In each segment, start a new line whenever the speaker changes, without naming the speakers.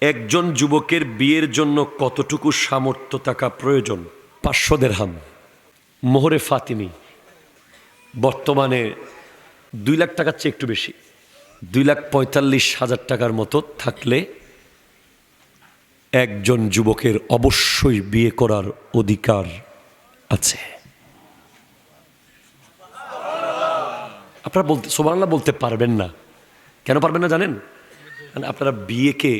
একজন যুবকের বিয়ের জন্য কতটুকু সামর্থ্য থাকা প্রয়োজন? 500 দিরহাম। মোহরে ফাতিমি বর্তমানে 2 লাখ টাকার চেয়ে একটু বেশি, 2,45,000 টাকার মতো থাকলে একজন যুবকের অবশ্যই বিয়ে করার অধিকার আছে। আপনারা বলতে সুবহানাল্লাহ বলতে পারবেন না। কেন পারবেন না জানেন? মানে আপনারা বিয়েকে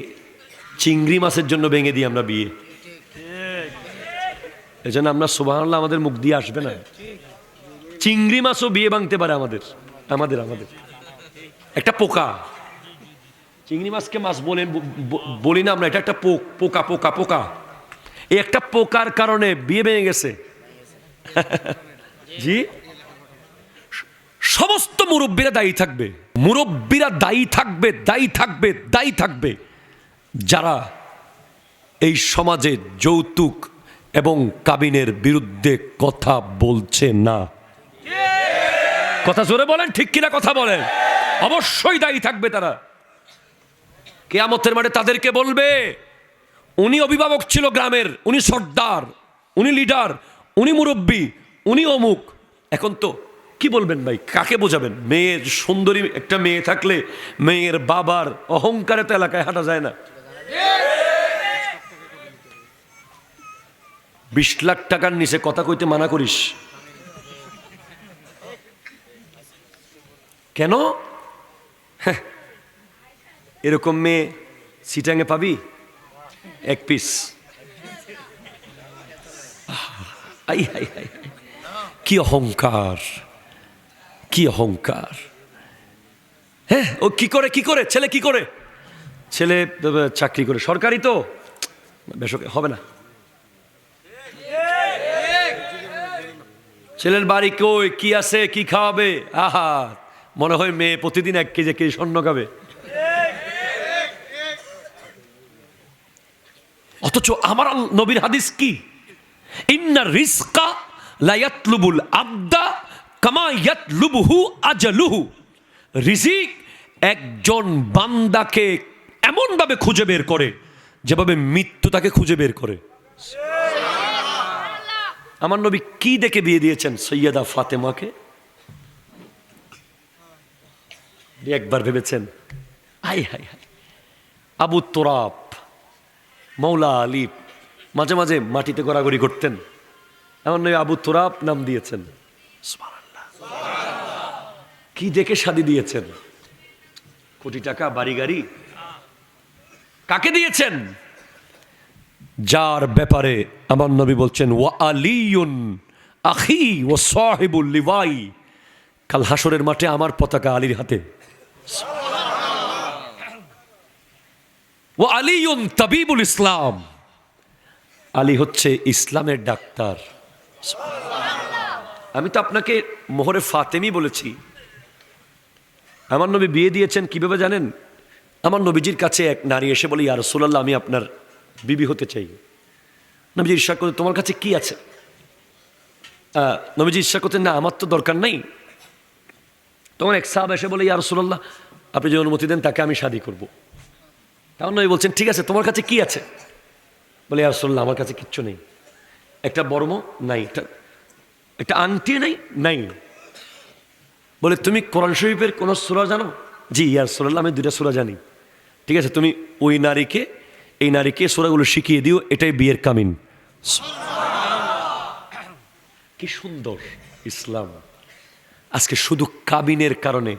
চিংড়ি মাছের জন্য ভেঙে দিই আমরা বিয়ে, এই জন্য আমরা সুবহানাল্লাহ আমাদের মুখ দিয়ে আসবে না। চিংড়ি মাছও বিয়ে ভাঙতে পারে আমাদের আমাদের আমাদের একটা পোকা। চিংড়ি মাছকে মাছ বলি না আমরা, এটা একটা পোকা পোকা পোকা। এই একটা পোকার কারণে বিয়ে ভেঙে গেছে। জি, সমস্ত মুরব্বীরা দায়ী থাকবে, মুরব্বীরা দায়ী থাকবে, দায়ী থাকবে, দায়ী থাকবে যারা এই সমাজে যৌতুক এবং কাবিনের বিরুদ্ধে কথা বলছে না। কথা জোরে বলেন, ঠিক কিনা কথা বলেন। অবশ্যই দায়ী থাকবে তারা। কিয়ামতের মাঠে তাদেরকে বলবে, উনি অভিভাবক ছিল গ্রামের, উনি সর্দার, উনি লিডার, উনি মুরব্বী, উনি অমুক। এখন তো কি বলবেন ভাই, কাকে বোঝাবেন? মেয়ের সুন্দরী একটা মেয়ে থাকলে মেয়ের বাবার অহংকারে তো এলাকায় হাঁটা যায় না। 20 লাখ টাকার নিচে কথা কইতে মানা করিস কেন? এরকম মেয়ে সিটাঙে পাবি 1 পিস। কি অহংকার, কি অহংকার। হ্যাঁ, ও কি করে কি করে ছেলে কি করে? ছেলে চাকরি করে, সরকারি তো, বেসরকারি হবে না। ছেলের বাড়ি কই, কি আছে, কি খাওয়াবে? আহা, মনে হয় মেয়ে প্রতিদিন 1 কেজি স্বর্ণ খাবে। অথচ আমার নবীর হাদিস কি? ইন্না রিজকা লা ইয়াতলুবুল আবদা কামা ইয়াতলুবুহু আজালুহু। রিজিক একজন বান্দাকে এমন ভাবে খুঁজে বের করে যেভাবে মৃত্যু তাকে খুঁজে বের করে। আমার নবী কি দেখে বিয়ে দিয়েছেন সৈয়দা ফাতেমাকে? একবার ভেবেছেন? High high high. Abu Torab মৌলা আলী মাঝে মাঝে মাটিতে গড়াগড়ি করতেন, এমন নয় আবু তোরাব নাম দিয়েছেন। সুবহানাল্লাহ। কি দেখে শাদী দিয়েছেন? কোটি টাকা বাড়ি গাড়ি। কাকে দিয়েছেন? যার ব্যাপারে আমার নবী বলছেন ওয়া আলিউন আখি ওয়া সাহিবুল লিওয়াই। কাল হাসরের মাঠে আমার পতাকা আলীর হাতে। ওয়া আলিউন তাবিবুল ইসলাম। আলী হচ্ছে ইসলামের ডাক্তার। আমি তো আপনাকে মোহরে ফাতেমি বলেছি। আমার নবী বিয়ে দিয়েছেন কিভাবে জানেন? আমার নবীজির কাছে এক নারী এসে বলে, ইয়া রাসূলুল্লাহ, আমি আপনার বিবি হতে চাই। নবীজি ঈর্ষা করতে, তোমার কাছে কি আছে? নবীজি ঈর্ষা করতেন, না আমার তো দরকার নাই। তখন এক সাহাবা এসে বলে, ইয়া রাসূলুল্লাহ, আপনি যে অনুমতি দেন তাকে আমি শাদী করব। তখন নবী বলছেন, ঠিক আছে, তোমার কাছে কি আছে? বলে, ইয়া রাসূলুল্লাহ, আমার কাছে কিচ্ছু নেই। একটা বর্ম নাই, একটা আংটি নাই নাই। বলে, তুমি কোরআন শরীফের কোন সূরা জানো? জি ইয়া রাসূলুল্লাহ, আমি 2টা সূরা জানি। ঠিক আছে, তুমি ওই নারীকে এই নারীকে সূরাগুলো শিখিয়ে দিও, এটাই বিয়ের কামিন। কি সুন্দর ইসলাম। আজকে শুধু কাবিনের কারণে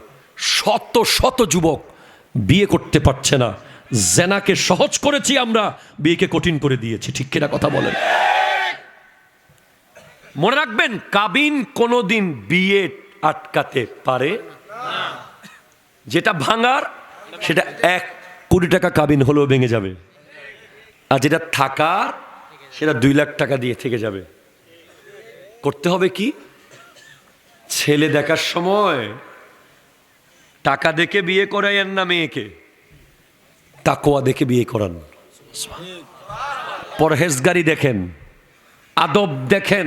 শত শত যুবক বিয়ে করতে পারছে না। জেনাকে সহজ করেছি আমরা, বিয়েকে কঠিন করে দিয়েছি। ঠিক কিনা কথা বলেন? মনে রাখবেন, কাবিন কোনোদিন বিয়ে আটকাতে পারে না। যেটা ভাঙার সেটা 1 কোটি টাকা কাবিন হলেও ভেঙে যাবে, আর যেটা থাকার সেটা 2 লাখ টাকা দিয়ে থেকে যাবে। করতে হবে কি? ছেলে দেখার সময় টাকা দেখে বিয়ে করাইয়েন না মেয়েকে, তাকওয়া দেখে বিয়ে করান। পরহেজগারি দেখেন, আদব দেখেন,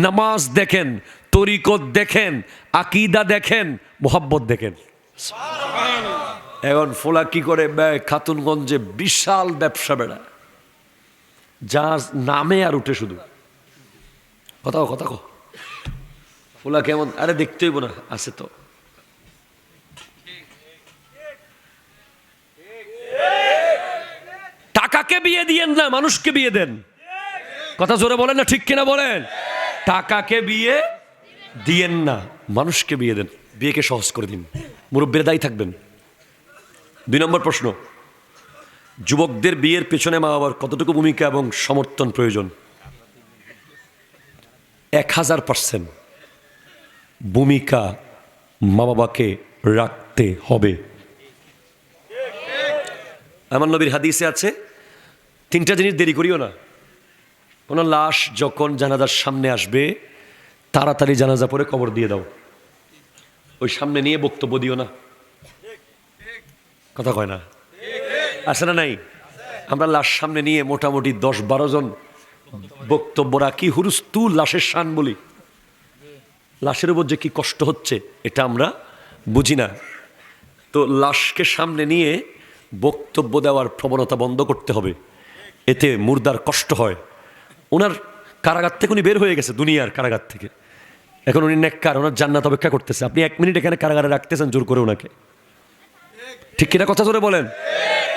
নামাজ দেখেন, তরিকত দেখেন, আকীদা দেখেন, মুহাব্বত দেখেন। এখন ফোলা কি করে খাতুনগঞ্জে বিশাল ব্যবসা বেড়া, যা নামে আর উঠে শুধু কথা কো ফোলা কেমন, আরে দেখতেই না আছে তো। টাকাকে বিয়ে দিয়েন না, মানুষকে বিয়ে দেন। কথা জোরে বলেন না, ঠিক কিনা বলেন? টাকাকে বিয়ে দিয়েন না, মানুষকে বিয়ে দেন। বিয়েকে সহজ করে দিন, মুরব্বীরা দায়ী থাকবেন। 2 নম্বর প্রশ্ন, যুবকদের বিয়ের পেছনে মা বাবার কতটুকু ভূমিকা এবং সমর্থন প্রয়োজন? 1000% ভূমিকা মা বাবাকে রাখতে হবে। আমার নবীর হাদিসে আছে 3টা জিনিস দেরি করিও না। কোনো লাশ যখন জানাজার সামনে আসবে তাড়াতাড়ি জানাজা পরে কবর দিয়ে দাও, ওই সামনে নিয়ে বক্তব্য দিও না। কথা কয় না, আছে না নাই? আমরা লাশ সামনে নিয়ে মোটামুটি 10-12 জন বক্তব্য রাখি, হুরুস্তু লাশের শান বলি। লাশের উপর যে কি কষ্ট হচ্ছে এটা আমরা বুঝি না। তো লাশকে সামনে নিয়ে বক্তব্য দেওয়ার প্রবণতা বন্ধ করতে হবে, এতে মুর্দার কষ্ট হয়। ওনার কারাগার থেকে উনি বের হয়ে গেছে, দুনিয়ার কারাগার থেকে, এখন উনি নেককার, ওনার জান্নাত অপেক্ষা করতেছে। আপনি 1 মিনিট এখানে কারাগারে রাখতেছেন জোর করে ওনাকে, ঠিক কিনা কথা জোরে বলেন?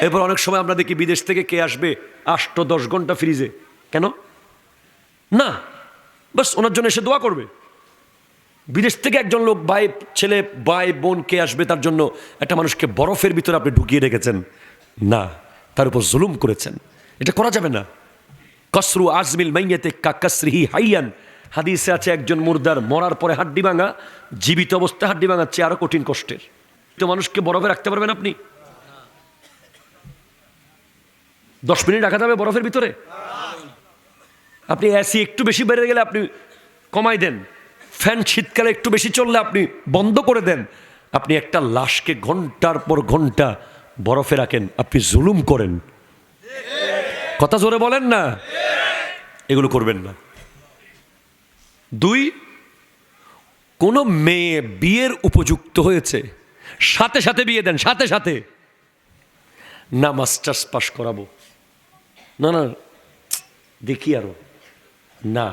এরপর অনেক সময় আমরা দেখি বিদেশ থেকে কে আসবে 8-10 ঘন্টা ফ্রিজে, কেন না? বাস ওনার জন্য এসে দোয়া করবে। বিদেশ থেকে একজন লোক, ভাই ছেলে ভাই বোন কে আসবে, তার জন্য একটা মানুষকে বরফের ভিতরে আপনি ঢুকিয়ে রেখেছেন, না, তার উপর জুলুম করেছেন, এটা করা যাবে না। কসরু আজমিল মাইয়াতে কাকাসরিহি হাইয়ান, হাদিসে আছে একজন মুর্দার মরার পরে হাড্ডি ভাঙা জীবিত অবস্থায় হাড্ডি ভাঙার চেয়ে আরো কঠিন কষ্টের। তো মানুষকে বরফে রাখতে পারবেন আপনি? 10 মিনিট রাখা যাবে বরফের ভিতরে? আপনি এসি একটু বেশি বেড়ে গেলে আপনি কমাই দেন, ফ্যান শীতকালে একটু বেশি চললে আপনি বন্ধ করে দেন। আপনি একটা লাশকে ঘন্টার পর ঘন্টা বরফে রাখেন, আপনি জুলুম করেন। কথা জোরে বলেন না, এগুলো করবেন না। 2, কোনো মেয়ে বিয়ের উপযুক্ত হয়েছে সাথে সাথে বিয়ে দেন, সাথে সাথে না। মাস্টার্স পাশ করাবো না, না দেখি আরো না,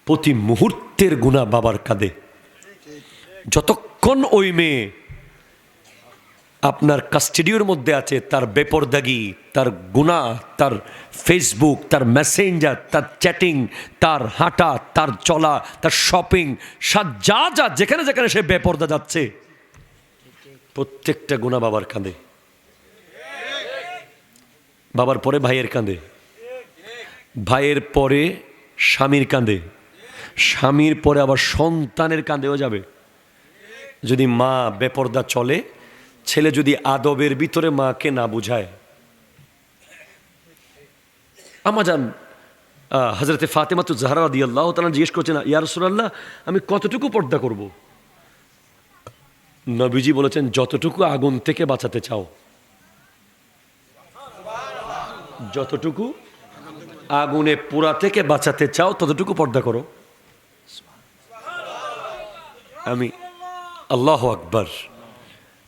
প্রতি মুহূর্তের গুনাহ বাবার কাঁধে। যতক্ষণ ওই মেয়ে আপনার কাস্টডিওর মধ্যে আছে, তার বেপরদাগি, তার গুনাহ, তার ফেসবুক, তার মেসেঞ্জার, তার চ্যাটিং, তার হাঁটা, তার চলা, তার শপিং, যা যা যেখানে যেখানে সে বেপরদা যাচ্ছে, প্রত্যেকটা গুনাহ বাবার কাঁধে। বাবার পরে ভাইয়ের কাঁধে, ভাইয়ের পরে স্বামীর কাঁধে, স্বামীর পরে আবার সন্তানের কাঁধেও যাবে। যদি মা বেপরদা চলে, ছেলে যদি আদবের ভিতরে মাকে না বুঝায়। আমাজান হযরতে ফাতেমাতু জাহরা রাদিয়াল্লাহু তাআলা জিজ্ঞেস করছেন, ইয়া রাসূলুল্লাহ, আমি কতটুকু পর্দা করব? নবীজি বলেছেন, যতটুকু আগুন থেকে বাঁচাতে চাও, যতটুকু আগুনে পোড়া থেকে বাঁচাতে চাও ততটুকু পর্দা করো। আমি আল্লাহু আকবার।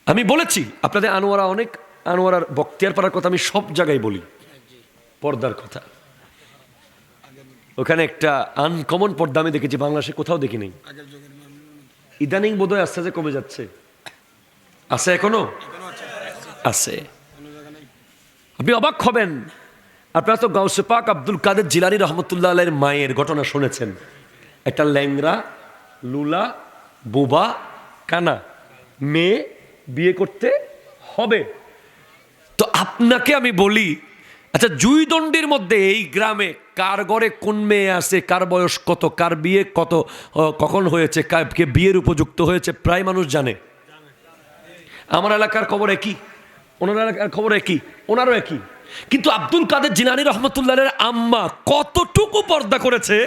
আমি বলেছি আপনাদের আনোয়ারার বক্তিয়ার পাড়ার কথা আমি সব জায়গায় বলি, পর্দার কথা। ওখানে একটা আনকমন পর্দা আমি দেখেছি, বাংলাদেশে কোথাও দেখি নেই। ইদানিং বোধহয় আস্তে আস্তে কমে যাচ্ছে। আছে এখনো? আছে। আপনি অবাক হবেন, আপনারা তো গাউসে পাক আব্দুল কাদের জিলানী রহমতুল্লাহ আলাইহির মায়ের ঘটনা শুনেছেন। একটা ল্যাংরা লুলা বোবা কানা মেয়ে বিয়ে করতে হবে। তো আপনাকে আমি বলি, আচ্ছা জুইদণ্ডির মধ্যে এই গ্রামে কার ঘরে কোন মেয়ে আছে, কার বয়স কত, কার বিয়ে কত, কখন হয়েছে, কে বিয়ের উপযুক্ত হয়েছে, প্রায় মানুষ জানে। আমার এলাকার খবর একই, ওনার এলাকার খবর একই, ওনারও একই। কিন্তু আব্দুল কাদের জিলানী রহমতুল্লাহের আম্মা কতটুকু পর্দা করেছে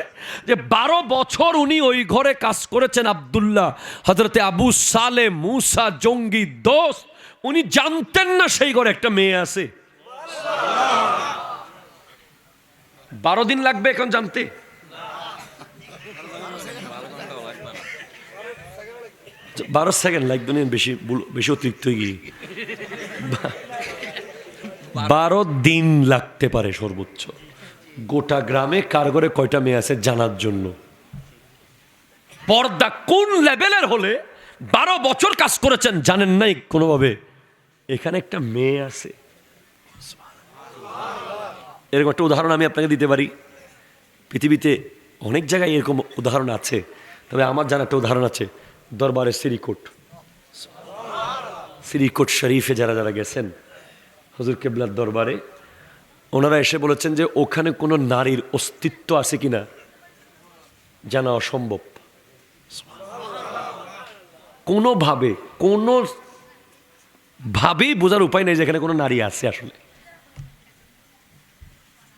যে 12 বছর উনি ওই ঘরে কাজ করেছেন। আব্দুল্লাহ হযরতে আবু সালে মুসা জঙ্গি দোস্ত, উনি জানতেন না সেই ঘরে একটা মেয়ে আছে। 12 দিন লাগবে এখন জানতে। 12 সেকেন্ড লাগবে না, বেশি অতিরিক্ত হয়ে গিয়ে 12 দিন লাগতে পারে সর্বোচ্চ গোটা গ্রামে কার ঘরে কয়টা মেয়ে আছে জানার জন্য। পর্দা কোন লেভেলের হলে 12 বছর কাজ করেছেন জানেন নাই কোনোভাবে এখানে একটা মেয়ে আছে। এরকম একটা উদাহরণ আমি আপনাকে দিতে পারি, পৃথিবীতে অনেক জায়গায় এরকম উদাহরণ আছে, তবে আমার জানা একটা উদাহরণ আছে দরবারে শ্রীকোট শরীফে যারা যারা গেছেন হুজুর কেবলার দরবারে, ওনারা এসে বলেছেন যে ওখানে কোনো নারীর অস্তিত্ব আছে কিনা জানা অসম্ভব। কোনোভাবেই বোঝার উপায় নেই যেখানে কোনো নারী আছে আসলে।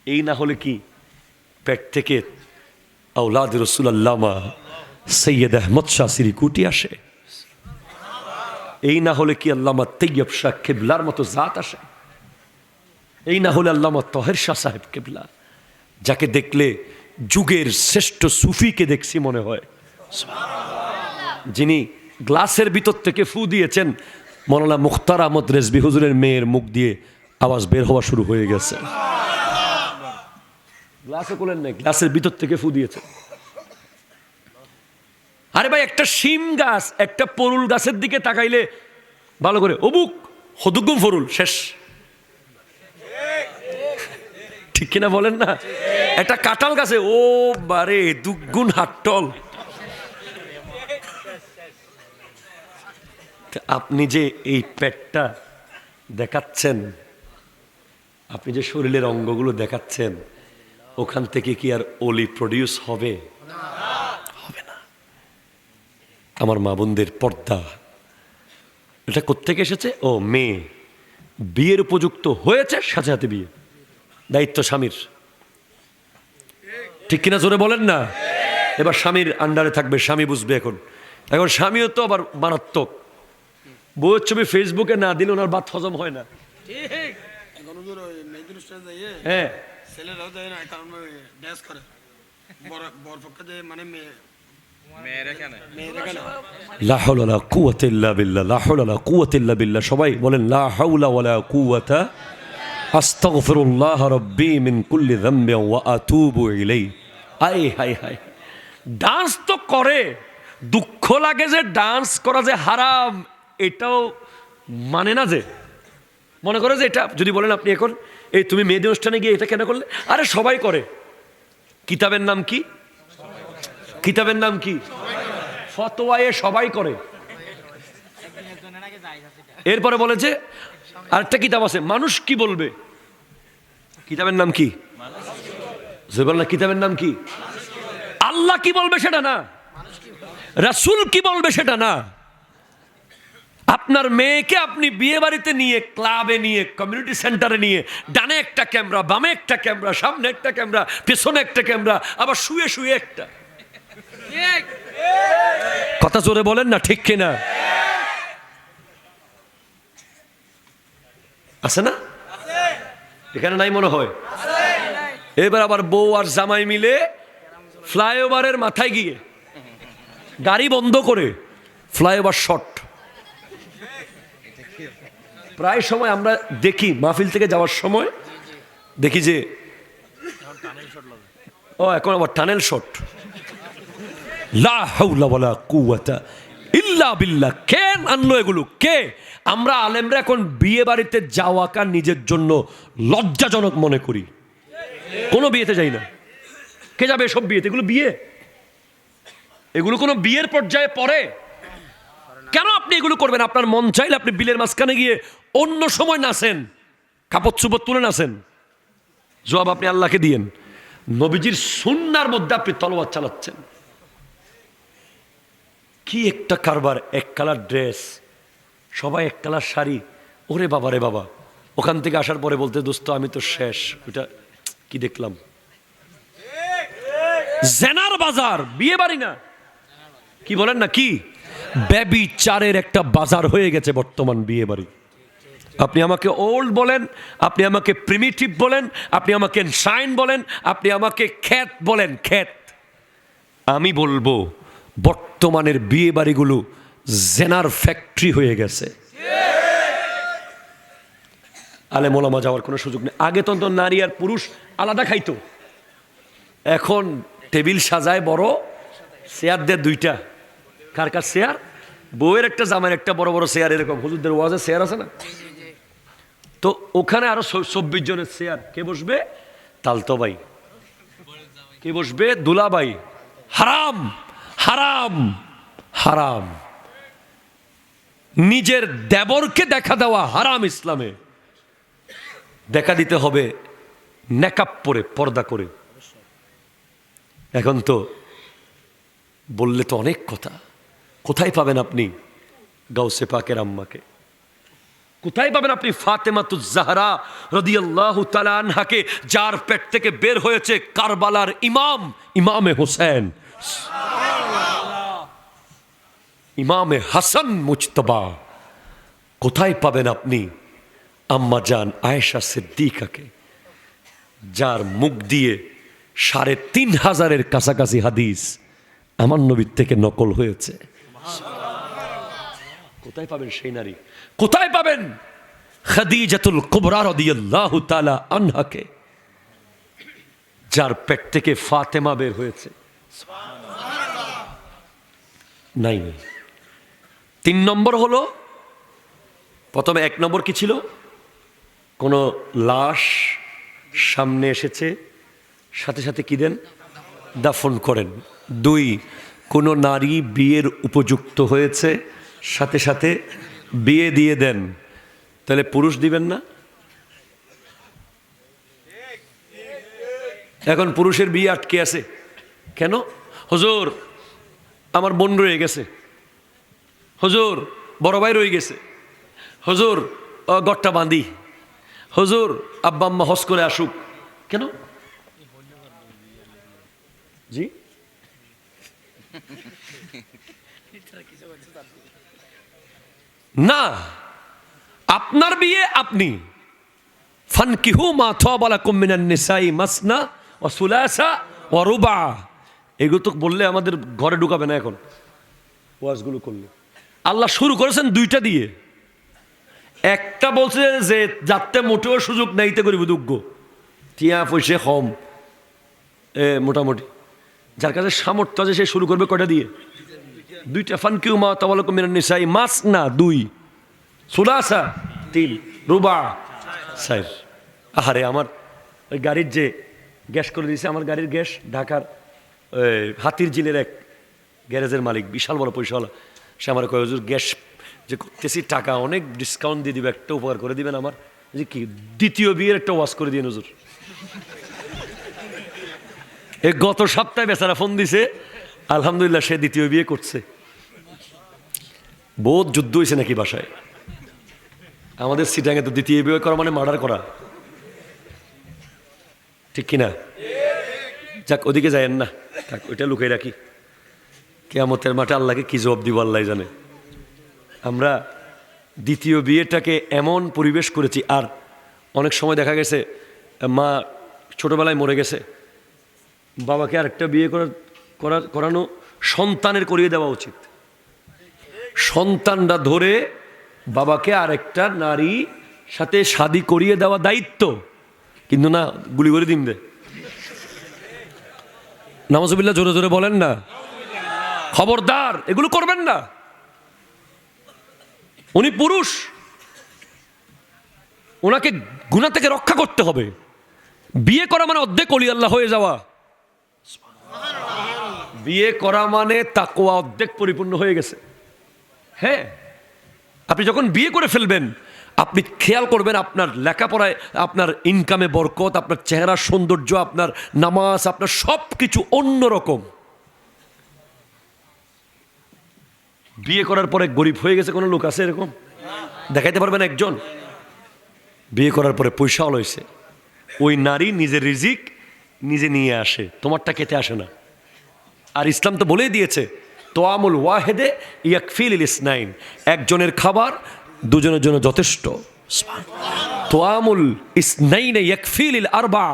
এই না হলে কি পেট থেকে আওলাদ রসুল আল্লামা সৈয়দ আহমদ শাহ শ্রীকুটি আসে? এই না হলে কি আল্লামা তৈয়ব শাহ কেবলার মতো জাত আসে? এই না হলে আল্লামা তহের শাহ সাহেব কেবলা, যাকে দেখলে যুগের শ্রেষ্ঠ সুফিকে দেখছি মনে হয়, যিনি গ্লাসের ভিতর থেকে ফু দিয়েছেন, মৌলানা মুখতার আহমদ রেজভী হুজুরের মেয়ের মুখ দিয়ে আওয়াজ বের হওয়া শুরু হয়ে গেছে। গ্লাসে কোলেন নাই, গ্লাসের ভিতর থেকে ফু দিয়েছে। আরে ভাই, একটা শিম গাছ একটা পরুল গাছের দিকে তাকাইলে ভালো করে অবুক হদুগুম ফরুল শেষ, ঠিক কিনা বলেন না? একটা কাঁঠাল গাছে ও বারে দুগুণ হাট্টল। আপনি যে এই পেটটা দেখাচ্ছেন, আপনি যে শরীরের অঙ্গগুলো দেখাচ্ছেন, ওখান থেকে কি আর ওলি প্রডিউস হবে? হবে না। আমার মা বোনদের পর্দা এটা কোত্থেকে এসেছে? ও মেয়ে বিয়ের উপযুক্ত হয়েছে, সাথে সাথে বিয়ে, দায়িত্ব স্বামীর, ঠিক কিনা জোরে বলেন না? এবার স্বামীর আন্ডারে থাকবে, স্বামী বুঝবে। এখন স্বামীও তো আবার মারাত্মক, বউয়ের ছবি ফেসবুকে না দিলে ওনার ভাত হজম হয় না। হ্যাঁ, লা হাওলা ওয়ালা কুওয়াতা ইল্লা বিল্লাহ, লা হাওলা ওয়ালা কুওয়াতা ইল্লা বিল্লাহ। সবাই বলেন লা হাওলা ওয়ালা কুওয়াতা, আস্তাগফিরুল্লাহ রাব্বি মিন কুল্লি যামবিন ওয়া আতুবু ইলাইহি। আয় হায় হায়, ডান্স তো করে, দুঃখ লাগে যে ডান্স করা যে হারাম, এটাও মানে না। যে মনে করে যে এটা যদি বলেন আপনি এখন এই তুমি মেয়েদের অনুষ্ঠানে গিয়ে এটা কেন করলে, আরে সবাই করে। কিতাবের নাম কি? কিতাবের নাম কি? ফতোয়ায়ে সবাই করে। এরপরে বলে যে আরেকটা কিতাব আছে, মানুষ কি বলবে। কিতাবের নাম কি? না, কিতাবের নাম কি? আল্লাহ কি বলবে সেটা না, রাসূল কি বলবে সেটা না। আপনার মেয়েকে আপনি বিয়ে বাড়িতে নিয়ে, ক্লাবে নিয়ে, কমিউনিটি সেন্টারে নিয়ে, ডানে একটা ক্যামেরা, বামে একটা ক্যামেরা, সামনে একটা ক্যামেরা, পেছনে একটা ক্যামেরা, আবার শুয়ে শুয়ে একটা। কথা জোরে বলেন না, ঠিক কিনা? আছে না? এখানে নাই মনে হয়। এবার আবার বউ আর জামাই মিলে ফ্লাইওভারের মাথায় গিয়ে গাড়ি বন্ধ করে, ফ্লাইওভার শর্ট। প্রায় সময় আমরা দেখি মাহফিল থেকে যাওয়ার সময় দেখি যে ও এখন আবার টানেল শট। লা হাওলা ওয়ালা কুওয়াতা ইল্লা বিল্লাহ। কে আনলো এগুলো? কে? আমরা আলেমরা এখন বিয়ে বাড়িতে যাওয়াকা নিজের জন্য লজ্জাজনক মনে করি, কোনো বিয়েতে যাই না। কে যাবে এসব বিয়েতে? এগুলো বিয়ে? এগুলো কোনো বিয়ের পর্যায়ে পড়ে? কেন আপনি এগুলো করবেন? আপনার মন চাইলে আপনি বিলের মাঝখানে গিয়ে অন্য সময় নাচেন, কাপড় চুপড় তুলে নাচেন, জবাব আপনি আল্লাহকে দিয়েন। নবীজির সুন্নাহর মধ্যে আপনি তলোয়ার চালাচ্ছেন। কি একটা কারবার! এক কালার ড্রেস, সবাই এক কালার শাড়ি। ওরে বাবা রে বাবা! ওখান থেকে আসার পরে বলতে, দোস্ত আমি তো শেষ। ওটা কি দেখলাম? জেনার বাজার, বিয়ে বাড়ি না। কি বলেন না? কি ব্যভিচারের একটা বাজার হয়ে গেছে বর্তমান বিয়ে বাড়ি। আপনি আমাকে ওল্ড বলেন, আপনি আমাকে প্রিমিটিভ বলেন, আপনি আমাকে শাইন বলেন, আপনি আমাকে খ্যাত বলেন, খ্যাত। আমি বলবো বর্তমানের বিয়ে বাড়িগুলো জেনার ফ্যাক্টরি হয়ে গেছে। আলেম ওলামা যাওয়ার কোনো সুযোগ নেই। আগে তো নারী আর পুরুষ আলাদা খাইতো, এখন টেবিল সাজায় বড়, চেয়ার দেয় দুইটা। কার কার চেয়ার? বউয়ের একটা, জামাইয়ের একটা, বড় বড় চেয়ার। এরকম হুজুরদের ওয়াজের চেয়ার আছে না, তো ওখানে আরো 24 জনের চেয়ার। কে বসবে? তালতো ভাই। কে বসবে? দুলাভাই। হারাম, হারাম, হারাম। নিজের দেবরকে দেখা দেওয়া হারাম ইসলামে। দেখা দিতে হবে নেকাব পরে, পর্দা করে। এখন তো বললে তো অনেক কথা। কোথায় পাবেন আপনি গাউসে পাকের আম্মাকে? কোথায় পাবেন আপনি ফাতেমাতুজ জাহরা রাদিয়াল্লাহু তাআলা আনহাকে, যার পেট থেকে বের হয়েছে কারবালার ইমাম, ইমামে হোসেন, ইমামে হাসান মুজতবা? কোথায় পাবেন আপনি আম্মা জান আয়েশা সিদ্দিকাকে, যার মুখ দিয়ে ৩৫০০-এর কাছাকাছি হাদিস আমার নবীর থেকে নকল হয়েছে? কোথায় পাবেন সেই নারী? কোথায় পাবেন খাদিজাতুল কুবরা রাদিয়াল্লাহু তাআলা আনহাকে, যার পেট থেকে ফাতেমা বের হয়েছে? নাই। ৩ নম্বর হলো, প্রথমে ১ নম্বর কি ছিল? কোন লাশ সামনে এসেছে, সাথে সাথে কি দেন? দাফন করেন। ২, কোন নারী বিয়ের উপযুক্ত হয়েছে, সাথে সাথে বিয়ে দিয়ে দেন। তাহলে পুরুষ দিবেন না? এখন পুরুষের বিয়ে আটকে আছে কেন? হুজুর আমার বোন রয়ে গেছে, হুজুর বড় ভাই রয়ে গেছে, হুজুর গট্টা বাঁধি, হুজুর আব্বা আম্মা হজ করে আসুক। কেন? জি, না, আপনার বিয়ে আপনি। ফানকিহু মা তাবা লাকুম মিনান নিসাই মাসনা ওয়া সুলাসা ওয়া রুবা। এগুলো তো বললে আমাদের ঘরে ঢুকাবে না এখন ওয়াজগুলো করলে। আল্লাহ শুরু করেছেন 2টা দিয়ে। একটা বলছে যে যাতে মোটেও সুযোগ নাইতে করিব দুগ্গ, টিয়া পয়সা কম, মোটামুটি যার কাছে সামর্থ্য আছে সে শুরু করবে কয়টা দিয়ে? 2টা। ফানকিহু মা তাবা লাকুম মিনান নিসাই মাসনা 2, সুলাসা 3, রুবা 4। আহারে আমার ওই গাড়ির যে গ্যাস করে দিয়েছে, আমার গাড়ির গ্যাস ঢাকার হাতির জিলের এক গ্যারেজের মালিক, বিশাল বড় পয়সাওয়ালা। সে আমার কয় হুজুর গ্যাস যে করতেছি টাকা অনেক ডিসকাউন্ট দিয়ে দিবে, একটা উপকার করে দিবেন আমার। যে কি? দ্বিতীয় বিয়ের একটা ওয়াশ করে দিন হুজুর। এই গত সপ্তাহে বেচারা ফোন দিছে, আলহামদুলিল্লাহ সে দ্বিতীয় বিয়ে করছে। বহুত যুদ্ধ হয়েছে নাকি বাসায়। আমাদের সিটাঙে তো দ্বিতীয় বিয়ে করা মানে মার্ডার করা, ঠিক কিনা? যাক ওদিকে যায়েন না, থাক ওইটা লুকাই রাখি। কিয়ামতের মাঠে আল্লাহকে কি জবাব দিব আল্লাহ জানে। আমরা দ্বিতীয় বিয়েটাকে এমন পরিবেশ করেছি। আর অনেক সময় দেখা গেছে মা ছোটবেলায় মরে গেছে, বাবাকে আরেকটা বিয়ে করানো সন্তানের করিয়ে দেওয়া উচিত। সন্তানরা ধরে বাবাকে আরেকটা নারী সাথে শাদী করিয়ে দেওয়া দায়িত্ব, কিন্তু না গুলি করে দিন দে। নাউজুবিল্লাহ, জোরে জোরে বলেন না। খবরদার এগুলো করবেন না। উনি পুরুষ, ওনাকে গুনাহ থেকে রক্ষা করতে হবে। বিয়ে করা মানে অর্ধেক ওলি আল্লাহ হয়ে যাওয়া। বিয়ে করা মানে তাকওয়া অর্ধেক পরিপূর্ণ হয়ে গেছে। হ্যাঁ, আপনি যখন বিয়ে করে ফেলবেন আপনি খেয়াল করবেন আপনার লেখাপড়ায়, আপনার ইনকামে বরকত, আপনার চেহারার সৌন্দর্য, আপনার নামাজ, আপনার সব কিছু অন্যরকম। বিয়ে করার পরে গরিব হয়ে গেছে কোনো লোক আছে এরকম? দেখাইতে পারবেন একজন? বিয়ে করার পরে পয়সা হয়েছে, ওই নারী নিজের রিজিক নিজে নিয়ে আসে, তোমারটা খেতে আসে না। আর ইসলাম তো বলেই দিয়েছে তোয়ামুল ওয়াহেদে ইয়াকফিল ইসনাইন, একজনের খাবার দুজনের জন্য যথেষ্ট। তোয়ামুল ইসনাইনে ইয়াকফিল আরবা,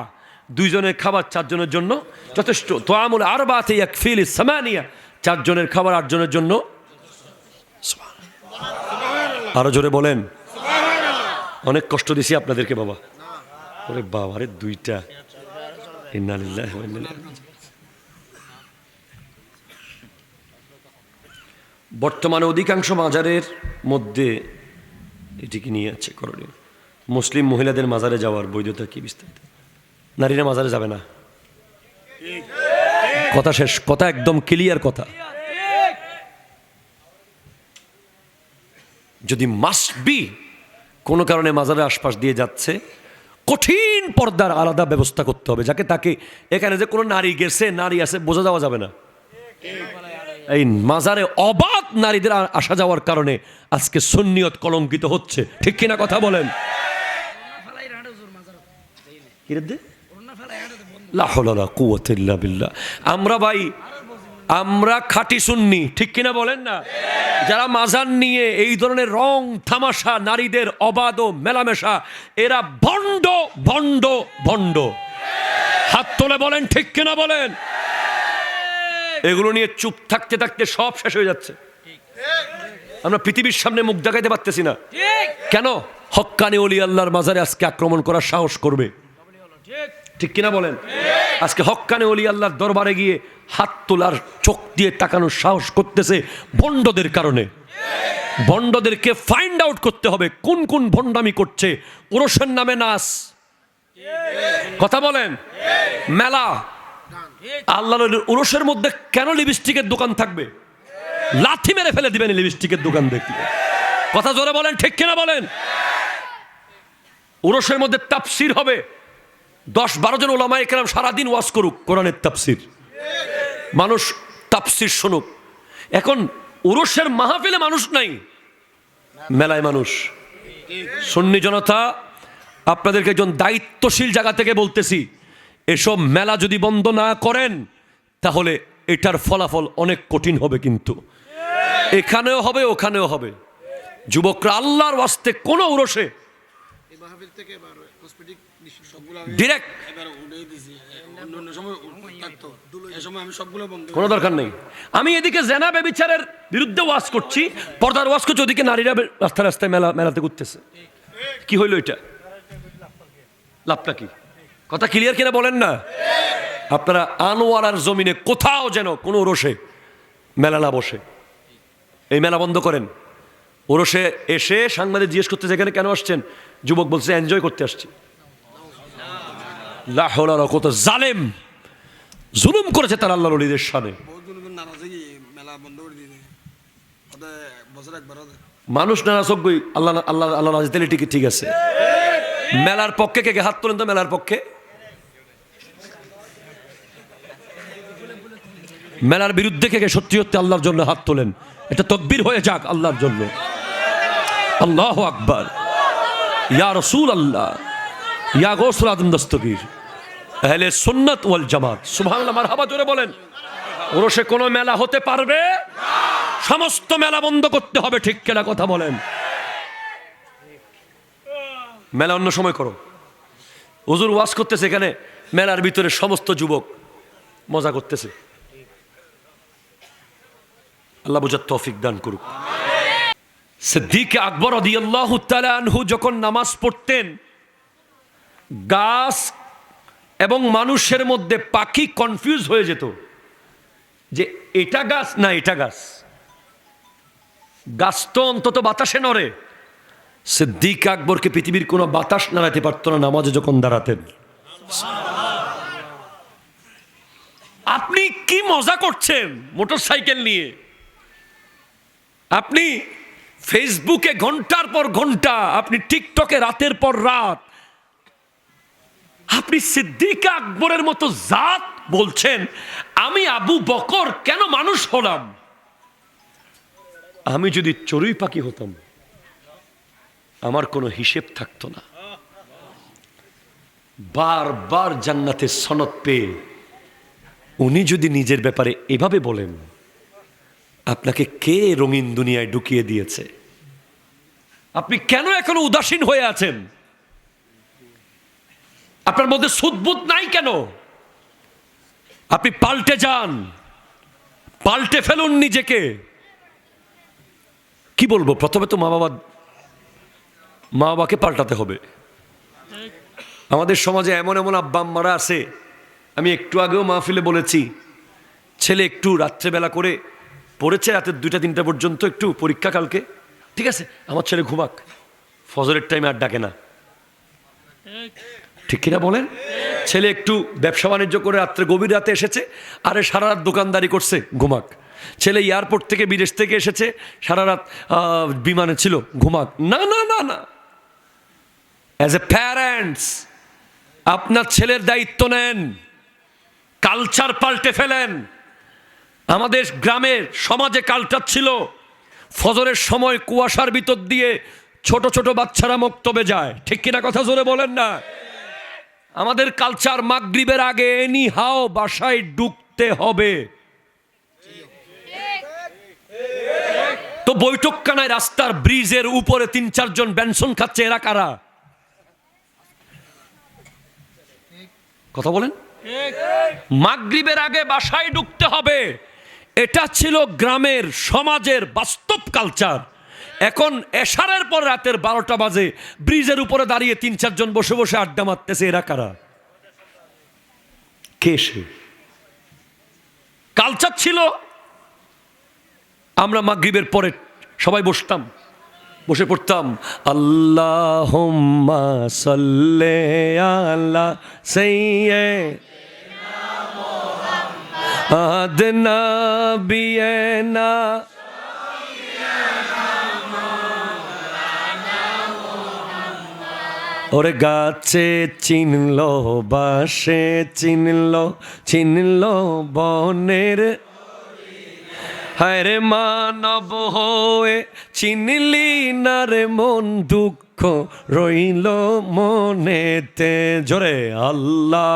দুইজনের খাবার 4 জনের জন্য যথেষ্ট। তোয়ামুল আরবাতে ইয়াকফিল সামানিয়া, 4 জনের খাবার 8 জনের জন্য। আরো জোরে বলেন। অনেক কষ্ট দিছি আপনাদেরকে বাবা। ওরে বাবা রে, দুইটা। ইন্না লিল্লাহি ওয়া ইন্না ইলাইহি রাজিউন। বর্তমানে অধিকাংশ মাজারের মধ্যে এটিকে নিয়ে আছে করণীয়। মুসলিম মহিলাদের মাজারে যাওয়ার বৈধতা কি বিস্তারিত? নারীরা মাজারে যাবে না, কথা শেষ, কথা একদম ক্লিয়ার কথা। যদি মাস্ট বি কোনো কারণে মাজারের আশপাশ দিয়ে যাচ্ছে, কঠিন পর্দার আলাদা ব্যবস্থা করতে হবে, যাকে তাকে এখানে যে কোনো নারী গেছে নারী আছে বোঝা যাওয়া যাবে না। এই মাজারে অবাধ নারীদের আসা যাওয়ার কারণে আজকে সুন্নিয়ত কলঙ্কিত হচ্ছে, ঠিক কিনা কথা বলেন? আমরা ভাই, আমরা খাঁটি সুন্নি, ঠিক কিনা বলেন না? যারা মাজার নিয়ে এই ধরনের রং তামাশা, নারীদের অবাধ মেলামেশা, এরা ভণ্ড ভণ্ড ভণ্ড। হাত তোলে বলেন, ঠিক কিনা বলেন? এগুলো নিয়ে চুপ থাকতে থাকতে সব শেষ হয়ে যাচ্ছে। আমরা পৃথিবীর সামনে মুখ দেখাইতে পারতেছি না। কেন? হক্কানি ওলি আল্লাহর মাজারে আজকে আক্রমণ করার সাহস করবে, ঠিক কিনা বলেন? আজকে হক্কানি ওলি আল্লাহর দরবারে গিয়ে হাত তোলার, চোখ দিয়ে তাকানোর সাহস করতেছে ভণ্ডদের কারণে। ভণ্ডদেরকে ফাইন্ড আউট করতে হবে কোন কোন ভণ্ডামি করছে। ওরসের নামে নাচ, কথা বলেন, মেলা। আল্লাহর উরসের মধ্যে কেন লিপস্টিকের দোকান থাকবে? লাথি মেরে ফেলে দিবেন লিপস্টিকের দোকান দেখলে। কথা জোরে বলেন, ঠিক কিনা বলেন? উরসের মধ্যে তাফসীর হবে, 10-12 জন উলামায়ে কেরাম সারাদিন ওয়াজ করুক কোরআনের তাফসীর, মানুষ তাফসীর শুনুক। এখন উরসের মাহফিলে মানুষ নাই, মেলায় মানুষ। সুন্নি জনতা, আপনাদেরকে একজন দায়িত্বশীল জায়গা থেকে বলতেছি, এসব মেলা যদি বন্ধ না করেন তাহলে এটার ফলাফল অনেক কঠিন হবে। কিন্তু এখানেও হবে, ওখানেও হবে। যুবকরা আল্লাহর ওয়াস্তে কোন উরসে ডিরেক্ট কোনো দরকার নেই। আমি এদিকে জেনা ব্যভিচারের বিরুদ্ধে ওয়াজ করছি, পর্দার ওয়াজ করছি, ওদিকে নারীরা রাস্তায় রাস্তায় মেলাতে ঘুরতেছে। কি হইল এটা? লাভটা কি? কথা ক্লিয়ার কিনা বলেন না? আপনারা আনোয়ারার জমিনে কোথাও যেন কোনো ওরসে মেলা না বসে, এই মেলা বন্ধ করেন। ওরসে এসে সাংবাদিক জিজ্ঞেস করতে, যেখানে কেন আসছেন? যুবক বলছে এনজয় করতে আসছি। কত জালেম, জুলুম করেছে তারা আল্লাহর ওলিদের সামনে। মানুষ নারাজ হোক, আল্লাহ আল্লাহ আল্লাহ রাজি, তাহলে ঠিক আছে। মেলার পক্ষে কে হাত তোলেন তো? মেলার পক্ষে, মেলার বিরুদ্ধে কে সত্যি সত্যি আল্লাহর জন্য হাত তোলেন। এটা তাকবীর হয়ে যাক আল্লাহর জন্য। আল্লাহু আকবার, ইয়া রাসূলুল্লাহ, ইয়া গৌসুল আজম দস্তগীর, আহলে সুন্নাত ওয়াল জামাত, সুবহানাল্লাহ, মারহাবা জোরে বলেন। ওরসে কোনো মেলা হতে পারবে? সমস্ত মেলা বন্ধ করতে হবে, ঠিক কিনা কথা বলেন? মেলা অন্য সময় করো। হুজুর ওয়াজ করতেছে, এখানে মেলার ভিতরে সমস্ত যুবক মজা করতেছে। আল্লাহ বুঝার তৌফিক দান করুক। সিদ্দিক আকবর রাদিয়াল্লাহু তাআলা আনহু যখন নামাজ পড়তেন, গাছ এবং মানুষের মধ্যে পাখি কনফিউজ হয়ে যেত যে এটা গাছ না এটা গাছ। গাছ তো অন্তত বাতাসে নড়ে। সিদ্দিক আকবরকে পৃথিবীর কোনো বাতাস নাড়াতে পারত না নামাজে যখন দাঁড়াতেন। আপনি কি মজা করছেন মোটরসাইকেল নিয়ে? আপনি ফেসবুকে ঘন্টার পর ঘন্টা, আপনি টিকটকে রাতের পর রাত, আপনি সিদ্দিক আকবরের মতো জাত বলছেন আমি আবু বকর কেন মানুষ হলাম? আমি যদি চড়ুই পাখি হতাম আমার কোনো হিসেব থাকতো না। বারবার জান্নাতের সনদ পেয়ে উনি যদি নিজের ব্যাপারে এভাবে বলেন, আপনাকে কে রঙিন দুনিয়ায় ঢুকিয়ে দিয়েছে? আপনি কেন এখনো উদাসীন হয়ে আছেন? আপনার মধ্যে সুদবুদ নাই কেন? আপনি পাল্টে যান, পাল্টে ফেলুন নিজেকে। কি বলবো, প্রথমে তো মা বাবা মা বাবাকে পাল্টাতে হবে। আমাদের সমাজে এমন এমন আব্বা আম্মারা আছে, আমি একটু আগেও মাহফিলে বলেছি, ছেলে একটু রাত্রেবেলা করে পড়েছে রাতের 2টা-3টা পর্যন্ত, একটু পরীক্ষা কালকে, ঠিক আছে আমার ছেলে ঘুমাক, ফজরের টাইমে আর ডাকে না। ঠিক কিনা বলেন? ছেলে একটু ব্যবসা বাণিজ্য করে রাত্রে গভীর রাতে এসেছে, আরে সারা রাত দোকানদারি করছে, ঘুমাক। ছেলে এয়ারপোর্ট থেকে বিদেশ থেকে এসেছে, সারা রাত বিমানে ছিল, ঘুমাক। না না না না, অ্যাজ এ প্যারেন্টস আপনার ছেলের দায়িত্ব নেন, কালচার পাল্টে ফেলেন। আমাদের গ্রামের সমাজে কালচার ছিল ফজরের সময় কুয়াশার ভিতর দিয়ে ছোট ছোট বাচ্চারা মক্তবে যায়, ঠিক কিনা কথা জোরে বলেন না? আমাদের কালচার মাগরিবের আগে এনি হাও বাসায় ঢুকতে হবে। তো বৈঠকখানায় রাস্তার ব্রিজের উপরে 3-4 জন বেনসন খাচ্ছে, এরা কারা? কথা বলেন। মাগরিবের আগে বাসায় ঢুকতে হবে, এটা ছিল গ্রামের সমাজের বাস্তব কালচার। এখন এশারের পর রাতের 12টা বাজে ব্রিজের উপরে দাঁড়িয়ে 3-4 জন বসে বসে আড্ডা মারতেছে, এরা কারা? কে সে? কালচার ছিল আমরা মাগরিবের পরে সবাই বসতাম, বসে পড়তাম আল্লাহুম্মা সাল্লি আলা সাইয়্যিদিনা মুহাম্মাদ নাবিয়িনা। ওরে গাছে চিনলো, বাসে চিনলো, চিনলো বনের, হায় রে মানব হয়ে চিনলি না রে মন, দুঃখ রইল মনেতে। জোরে আল্লাহ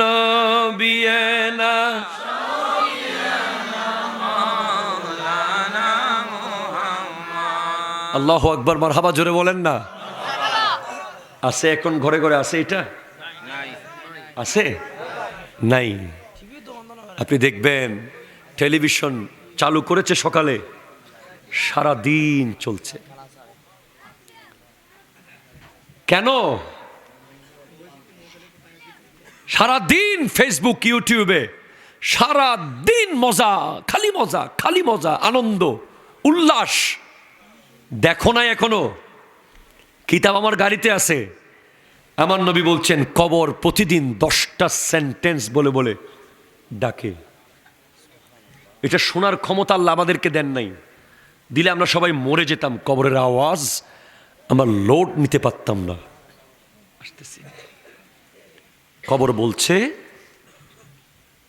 নবিয়িনা। আল্লাহু আকবার, মারহাবা জোরে বলেন না। আছে এখন ঘরে ঘরে আছে? এটা আছে নাই? আপনি দেখবেন টেলিভিশন চালু করেছে সকালে, সারা দিন চলছে। কেন? সারা দিন ফেসবুক ইউটিউবে সারা দিন মজা, খালি মজা, খালি মজা, আনন্দ উল্লাস। দেখো না এখনো? কিতাব আমার গাড়িতে আছে, আমার নবী বলছেন কবর প্রতিদিন 10টা সেন্টেন্স বলে বলে ডাকে। এটা শোনার ক্ষমতা আল্লাহ আমাদেরকে দেন নাই, দিলে আমরা সবাই মরে যেতাম। কবরের আওয়াজ আমার লোড নিতে পারতাম না। আসতেছি, কবর বলছে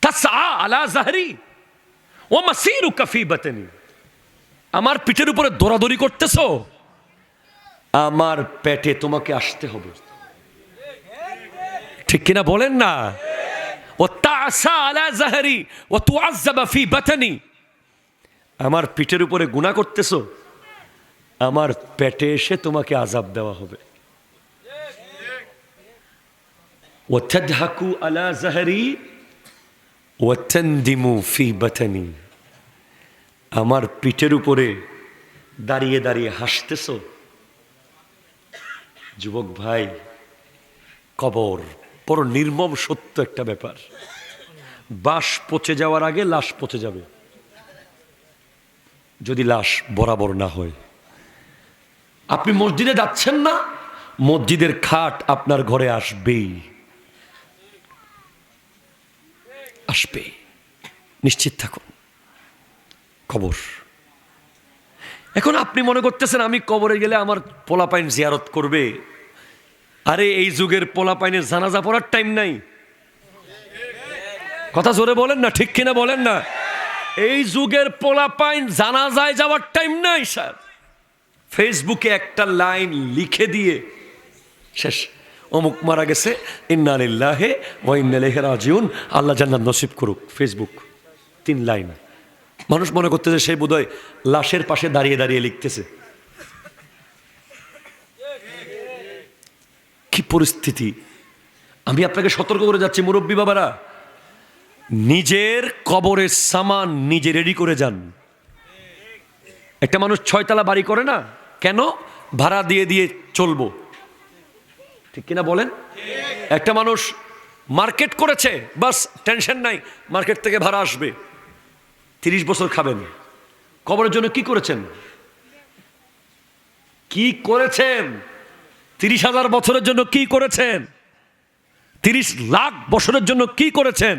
তাসআ আলা যাহরি ওয়া মাসিরুকা ফি বাতনি, আমার পিঠের উপরে দৌড়াদৌড়ি করতেছো, আমার পেটে তোমাকে আসতে হবে। ঠিক কিনা বলেন না? ও তাসা আলা যাহরি ওয়া তুআযাবা ফি বাতনি, আমার পিঠের উপরে গুনাহ করতেছো, আমার পেটে এসে তোমাকে আযাব দেওয়া হবে। ওয়া তাদহাকু আলা যাহরি ওয়া তানদিমু ফি বাতনি, আমার পিঠের উপরে দাঁড়িয়ে দাঁড়িয়ে হাসতেছো। যুবক ভাই, কবর বড় নির্মম সত্য একটা ব্যাপার। বাস পচে যাওয়ার আগে লাশ পচে যাবে, যদি লাশ বরাবর না হয়। আপনি মসজিদে যাচ্ছেন না, মসজিদের খাট আপনার ঘরে আসবেই, আসবে, নিশ্চিত থাকুন। কবর। এখন আপনি মনে করতেছেন আমি কবরে গেলে আমার পোলাপাইন জিয়ারত করবে। আরে এই যুগের পোলাপাইনের জানাজা পড়ার টাইম নাই। কথা জোরে বলেন না, ঠিক কিনা বলেন না? এই যুগের পোলাপাইন জানাজায় যাওয়ার টাইম নাই স্যার। ফেসবুকে একটা লাইন লিখে দিয়ে শেষ, অমুক মারা গেছে, ইন্না লিল্লাহি ওয়া ইন্না ইলাইহি রাজিউন, আল্লাহ জান্নাত নসিব করুক। Facebook 3 line. মানুষ মনে করতেছে সেই বোধহয় লাশের পাশে দাঁড়িয়ে দাঁড়িয়ে লিখতেছে। কি পরিস্থিতি! আমি আপনাকে সতর্ক করে যাচ্ছি মুরব্বী বাবারা, নিজের কবরের সামান নিজে রেডি করে যান। একটা মানুষ 6 তলা বাড়ি করে না কেন? ভাড়া দিয়ে দিয়ে চলবো, ঠিক কিনা বলেন? একটা মানুষ মার্কেট করেছে, বাস টেনশন নাই, মার্কেট থেকে ভাড়া আসবে, 30 বছর খাবেন। কবরের জন্য কি করেছেন? কি করেছেন? 30,000 বছরের জন্য কি করেছেন? 30 লাখ বছরের জন্য কি করেছেন?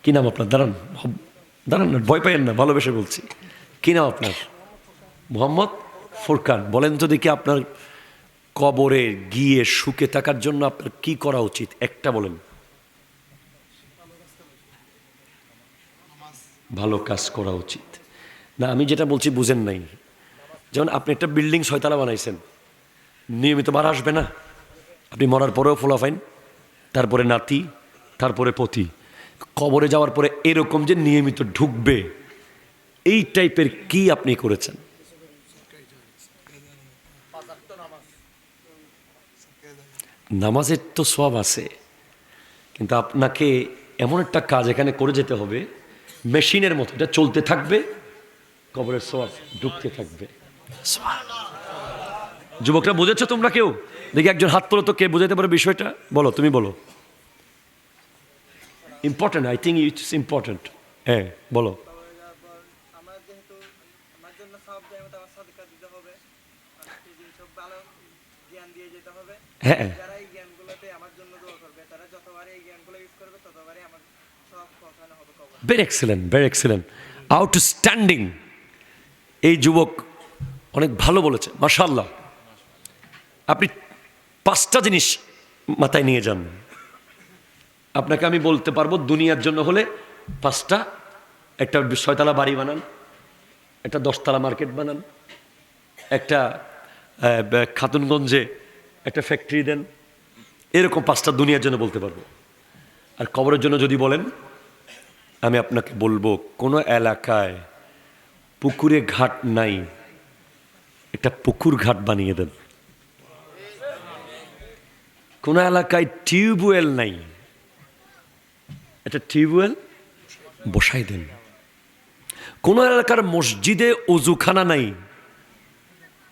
কি নাম আপনার? দাঁড়ান দাঁড়ান না, ভয় পাইয়েন না, ভালোবেসে বলছি। কি নাম আপনার? মোহাম্মদ ফুরকান। বলেন তো দেখি, আপনার কবরে গিয়ে সুখে থাকার জন্য আপনার কি করা উচিত? একটা বলেন। ভালো কাজ করা উচিত না? আমি যেটা বলছি বুঝেন নাই। যেমন আপনি একটা বিল্ডিং 6 তলা বানাইছেন, নিয়মিত ভাড়া আসবে না? আপনি মরার পরেও ফোলাফাইন, তারপরে নাতি, তারপরে পতি। কবরে যাওয়ার পরে এরকম যে নিয়মিত ঢুকবে, এই টাইপের কি আপনি করেছেন? নামাজের তো সওয়াব আছে, কিন্তু আপনাকে এমন একটা কাজ এখানে করে যেতে হবে, মেশিনের মতো এটা চলতে থাকবে, কবরের সওয়াব ঢুকতে থাকবে। যুবকরা বুঝেছো তোমরা কেউ? দেখি একজন হাত তোলো তো, কে বুঝাইতে পারে বিষয়টা? বলো, তুমি বলো। Important, I think it's important. হ্যাঁ বলো। হ্যাঁ, very excellent, very excellent, outstanding. এই যুবক অনেক ভালো বলেছে, মাশাআল্লাহ। আপনি 5টা জিনিস মাথায় নিয়ে যান। আপনাকে আমি বলতে পারবো দুনিয়ার জন্য হলে 5টা। একটা 6 তলা বাড়ি বানান, একটা 10 তলা মার্কেট বানান, একটা খাতুনগঞ্জে একটা ফ্যাক্টরি দেন, এরকম 5টা দুনিয়ার জন্য বলতে পারবো। আর কবরের জন্য যদি বলেন, আমি আপনাকে বলবো কোনো এলাকায় পুকুরে ঘাট নাই, একটা পুকুর ঘাট বানিয়ে দেন। কোন এলাকায় টিউবওয়েল নাই, একটা টিউবওয়েল বসাই দেন। কোন এলাকার মসজিদে অজুখানা নাই,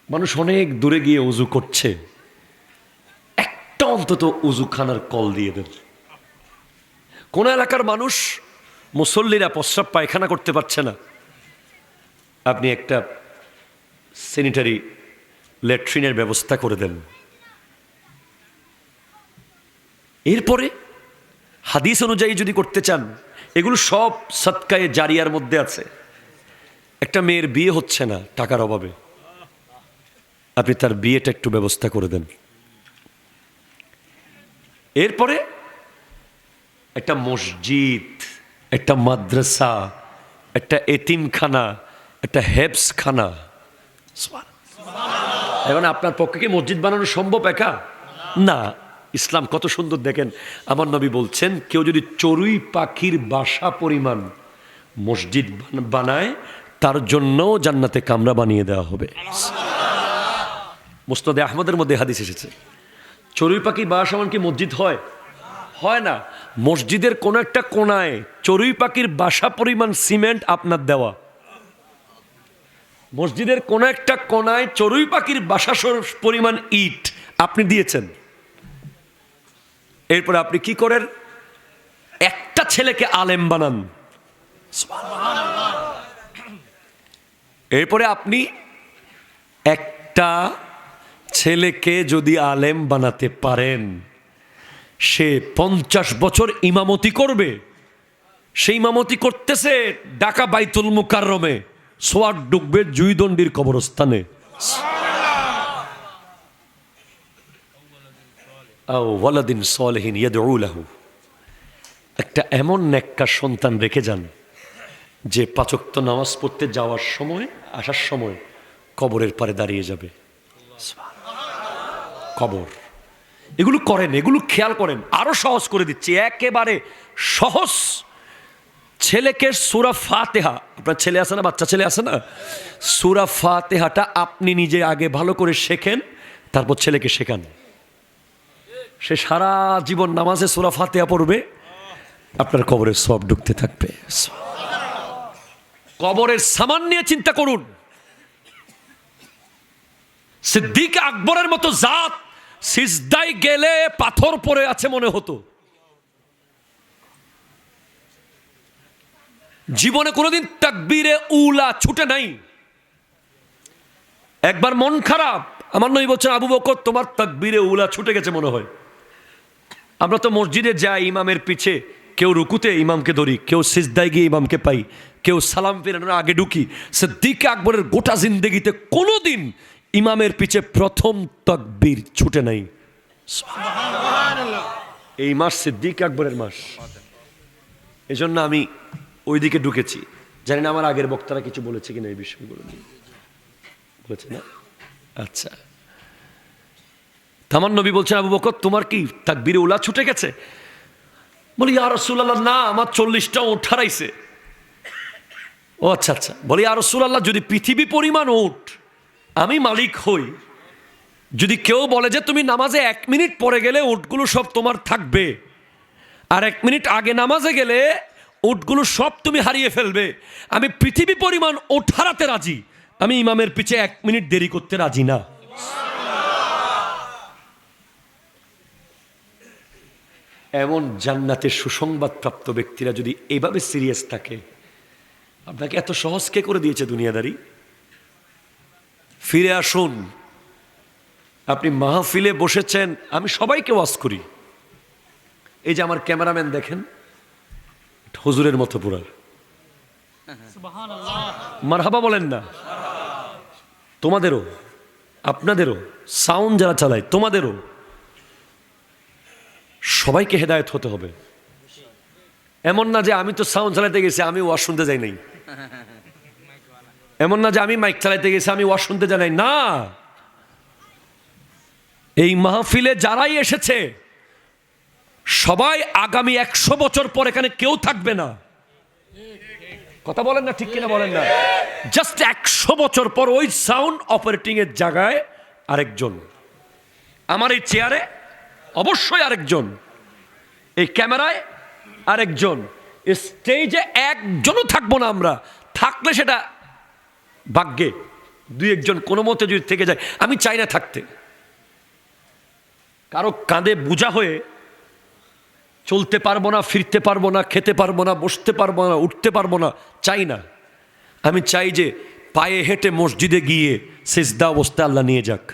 মানুষ অনেক দূরে গিয়ে অজু করছে, একটা অন্তত অজুখানার কল দিয়ে দেন। কোন এলাকার মানুষ, মুসল্লিরা প্রস্রাব পায়খানা করতে পারছে না, আপনি একটা স্যানিটারি ল্যাট্রিনের ব্যবস্থা করে দেন। এরপরে হাদিস অনুযায়ী যদি করতে চান, এগুলো সব সাদকায়ে জারিয়ার মধ্যে আছে। একটা মেয়ের বিয়ে হচ্ছে না টাকার অভাবে, আপনি তার বিয়েটা একটু ব্যবস্থা করে দেন। এরপরে একটা মসজিদ, একটা মাদ্রাসা, একটা এতিমখানা, একটা হেফজখানা। এখন আপনার পক্ষে কি মসজিদ বানানো সম্ভব একা? না। ইসলাম কত সুন্দর দেখেন, আমার নবী বলছেন, কেউ যদি চড়ুই পাখির বাসা পরিমাণ মসজিদ বানায়, তার জন্য জান্নাতে কামরা বানিয়ে দেওয়া হবে। মুসনাদে আহমদের মধ্যে হাদিস এসেছে। চড়ুই পাখির বাসা সমান কি মসজিদ হয়? হয় না। মসজিদের কোন একটা কোনায় চড়ুই পাখির বাসা পরিমাণ সিমেন্ট আপনার দেওয়া, মসজিদের কোন একটা কোনায় চড়ুই পাখির বাসা পরিমাণ ইট আপনি দিয়েছেন। এরপরে আপনি কি করেন? একটা ছেলেকে আলেম বানান। এরপরে আপনি একটা ছেলেকে যদি আলেম বানাতে পারেন, সে 50 বছর ইমামতি করবে। সেই ইমামতি করতেছে ঢাকা বাইতুল মুকাররমে, সোয়াট ডুববে জুইদণ্ডির কবরস্থানে। ওয়ালাদিন সালেহিন ইয়াদউ লাহু, একটা এমন নেককার সন্তান রেখে যান যে 5 ওয়াক্ত নামাজ পড়তে যাওয়ার সময়, আসার সময় কবরের পারে দাঁড়িয়ে যাবে। কবর, এগুলো করেন, এগুলো খেয়াল করেন। আরো সহজ করে দিচ্ছি, একেবারে সহজ। ছেলেকে সূরা ফাতিহা, আপনার ছেলে আছে না, বাচ্চা ছেলে আছে না, সূরা ফাতিহাটা আপনি নিজে আগে ভালো করে শেখেন, তারপর ছেলেকে শেখান। সে সারা জীবন নামাজে সূরা ফাতিহা পড়বে, আপনার কবরের সব ঢুকতে থাকবে। কবরের সামান নিয়ে চিন্তা করুন। সিদ্দিক আকবরের মতো জাত সিজদায় গেলে পাথর পড়ে আছে মনে হতো। জীবনে কোনোদিন তাকবীরে উলা ছুটে নাই। একবার মন খারাপ, আমার নবী বলছেন, আবু বকর তোমার তাকবীরে উলা ছুটে গেছে মনে হয়। আমরা তো মসজিদে যাই ইমামের পিছে, কেউ রুকুতে ইমামকে ধরি, কেউ সিজদায় গিয়ে ইমামকে পাই, কেউ সালাম ফেরানোর আগে ঢুকি। সিদ্দিক আকবরের গোটা জিন্দেগিতে কোনোদিন ইমামের পিছে প্রথম তাকবীর ছুটে নাই। এই মাস সিদ্দিক আকবরের মাস, এজন্য আমি ওইদিকে ঢুকেছি। জানি না আমার আগের বক্তারা কিছু বলেছে কিনা এই বিষয়গুলো নিয়ে, বলেছে না? আচ্ছা, আমার নবী বলছেন, আবু বকর তোমার কি তাকবীরে উলা ছুটে গেছে? বলি ইয়া রাসূলুল্লাহ, না, আমার 40টা উট হারাইছে। ও আচ্ছা আচ্ছা। বলি ইয়া রাসূলুল্লাহ, যদি পৃথিবী পরিমাণ উট আমি মালিক হই, যদি কেউ বলে যে তুমি নামাজে 1 মিনিট পরে গেলে উটগুলো সব তোমার থাকবে, আর 1 মিনিট আগে নামাজে গেলে উটগুলো সব তুমি হারিয়ে ফেলবে, আমি পৃথিবী পরিমাণ উট হারাতে রাজি, আমি ইমামের পিছে 1 মিনিট দেরি করতে রাজি না। এমন জান্নাতের সুসংবাদ প্রাপ্ত ব্যক্তিরা যদি এইভাবে সিরিয়াস থাকে, আপনাকে এত সহজ কে করে দিয়েছে দুনিয়াদারি? ফিরে আসুন। আপনি মাহফিলে বসেছেন, আমি সবাইকে ওয়াজ করি। এই যে আমার ক্যামেরাম্যান দেখেন, হুজুরের মতো পুরা, মারহাবা বলেন না? তোমাদেরও, আপনাদেরও, সাউন্ড যারা চালায় তোমাদেরও, সবাইকে হেদায়েত হতে হবে। এমন না যে আমি তো সাউন্ড চালাতে গেছি আমি ওয়াজ শুনতে যাই নাই, এমন না যে আমি মাইক চালাতে গেছি আমি ওয়াজ শুনতে যাই নাই। না, এই মাহফিলে যারাই এসেছে সবাই আগামী 100 বছর পর এখানে কেউ থাকবে না। কথা বলেন না, ঠিক কিনা বলেন না? জাস্ট 100 বছর পর ওই সাউন্ড অপারেটিং এর জায়গায় আরেকজন, আমার এই চেয়ারে অবশ্যই আরেকজন, এই ক্যামেরায় আরেকজন, স্টেজে একজনও থাকবো না আমরা। থাকলে সেটা ভাগ্যে 2-1 জন কোনো মতে যদি থেকে যায়। আমি চাই না থাকতে, কারো কাঁধে বোঝা হয়ে চলতে পারবো না, ফিরতে পারবো না, খেতে পারবো না, বসতে পারবো না, উঠতে পারবো না, চাই না। আমি চাই যে পায়ে হেঁটে মসজিদে গিয়ে সিজদা অবস্থায় আল্লাহ নিয়ে যাক।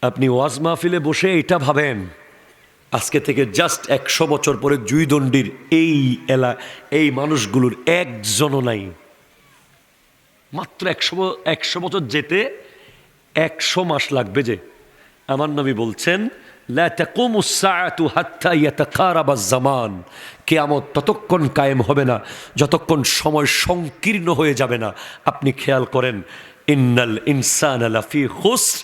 আপনি ওয়াজ মাহফিলে বসে এটা ভাবেন, আজকে থেকে জাস্ট 100 বছর পরে জুইদণ্ডির এই মানুষগুলোর একজনও নাই। মাত্র 100 বছর যেতে 100 মাস লাগবে। যে আমার নবী বলছেন, লা তাকুমুস সাআতু হাত্তা ইয়াতাকারাবাজ জামান, কিয়ামত ততক্ষণ কায়েম হবে না যতক্ষণ সময় সংকীর্ণ হয়ে যাবে না। আপনি খেয়াল করেন, ইন্নাল ইনসানা লাফি খুসর,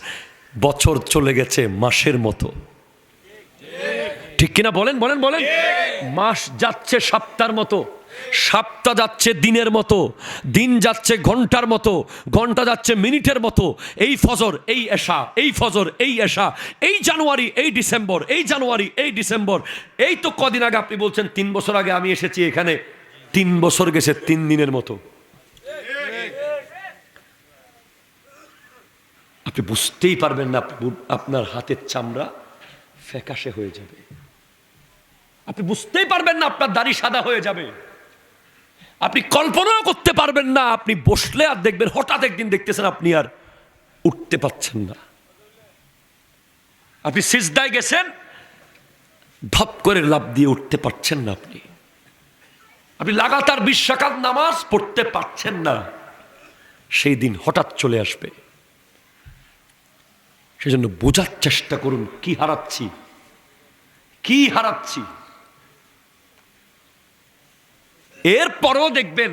বছর চলে গেছে মাসের মতো। ঠিক কিনা বলেন বলেন বলেন? মাস যাচ্ছে সপ্তাহের মতো, সপ্তাহ যাচ্ছে দিনের মতো, দিন যাচ্ছে ঘন্টার মতো, ঘন্টা যাচ্ছে মিনিটের মতো। এই ফজর, এই এশা, এই ফজর, এই এশা, এই জানুয়ারি, এই ডিসেম্বর, এই জানুয়ারি, এই ডিসেম্বর। এই তো কদিন আগে আপনি বলছেন 3 বছর আগে আমি এসেছি এখানে, 3 বছর গেছে 3 দিনের মতো। আপনি বুঝতেই পারবেন না, আপনার হাতের চামড়া ফ্যাকাশে হয়ে যাবে, আপনি বুঝতেই পারবেন না আপনার দাড়ি সাদা হয়ে যাবে, আপনি কল্পনাও করতে পারবেন না। আপনি বসলে আর দেখবেন হঠাৎ একদিন দেখতেছেন আপনি আর উঠতে পারছেন না। আপনি সিজদায় গেছেন, ধপ করে লাফ দিয়ে উঠতে পারছেন না। আপনি লাগাতার 20 রাকাত নামাজ পড়তে পারছেন না। সেই দিন হঠাৎ চলে আসবে। সেজন্য বোঝার চেষ্টা করুন কি হারাচ্ছি, কি হারাচ্ছি। এরপরেও দেখবেন,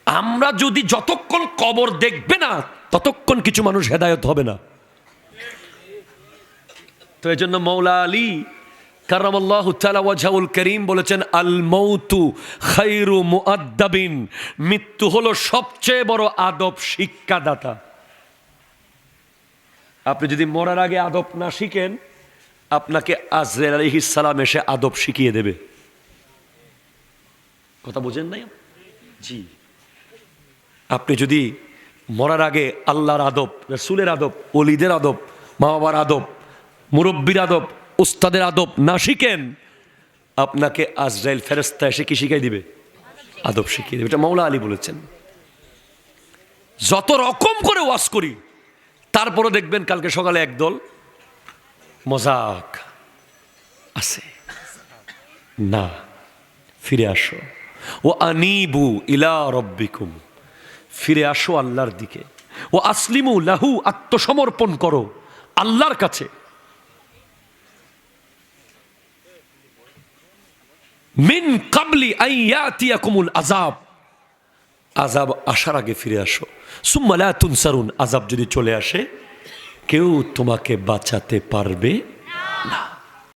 আমরা যদি যতক্ষণ কবর দেখবে না ততক্ষণ কিছু মানুষ হেদায়েত হবে না। তো এই জন্য মৌলা আলী কারামাল্লাহু তাআলা ওয়াজহুল কারীম বলেছেন, আল মাউতু খায়রু মুআদ্দাবিন, মৃত্যু হলো সবচেয়ে বড় আদব শিক্ষাদাতা। আপনি যদি মরার আগে আদব না শিখেন আপনাকে আজরাইল আলাইহিস সালাম এসে আদব শিখিয়ে দেবে। কথা বোঝেন নাই? জি। আপনি যদি মরার আগে আল্লাহর আদব, রাসূলের আদব, ওলিদের আদব, মা বাবার আদব, মুরব্বীর আদব, উস্তাদের আদব না শিখেন, আপনাকে আজরাইল ফেরেশতা এসে কি শিখাই দিবে? আদব শিখিয়ে দেবে। এটা মাওলা আলী বলেছেন। যত রকম করে ওয়াজ করি, তারপরে দেখবেন কালকে সকালে একদল মজাক আছে। না, ফিরে আসো। ও আনিবু ইলা রব্বিকুম, ফিরে আসো আল্লাহর দিকে। ও আসলিমু লাহু, আত্মসমর্পণ করো আল্লাহর কাছে। মিন কাবলি আইয়াতিয়াকুমুল আযাব, আযাব আসার আগে ফিরে আসো। সুম্মা লা তুনসারুন, আযাব যদি চলে আসে কেউ তোমাকে বাঁচাতে পারবে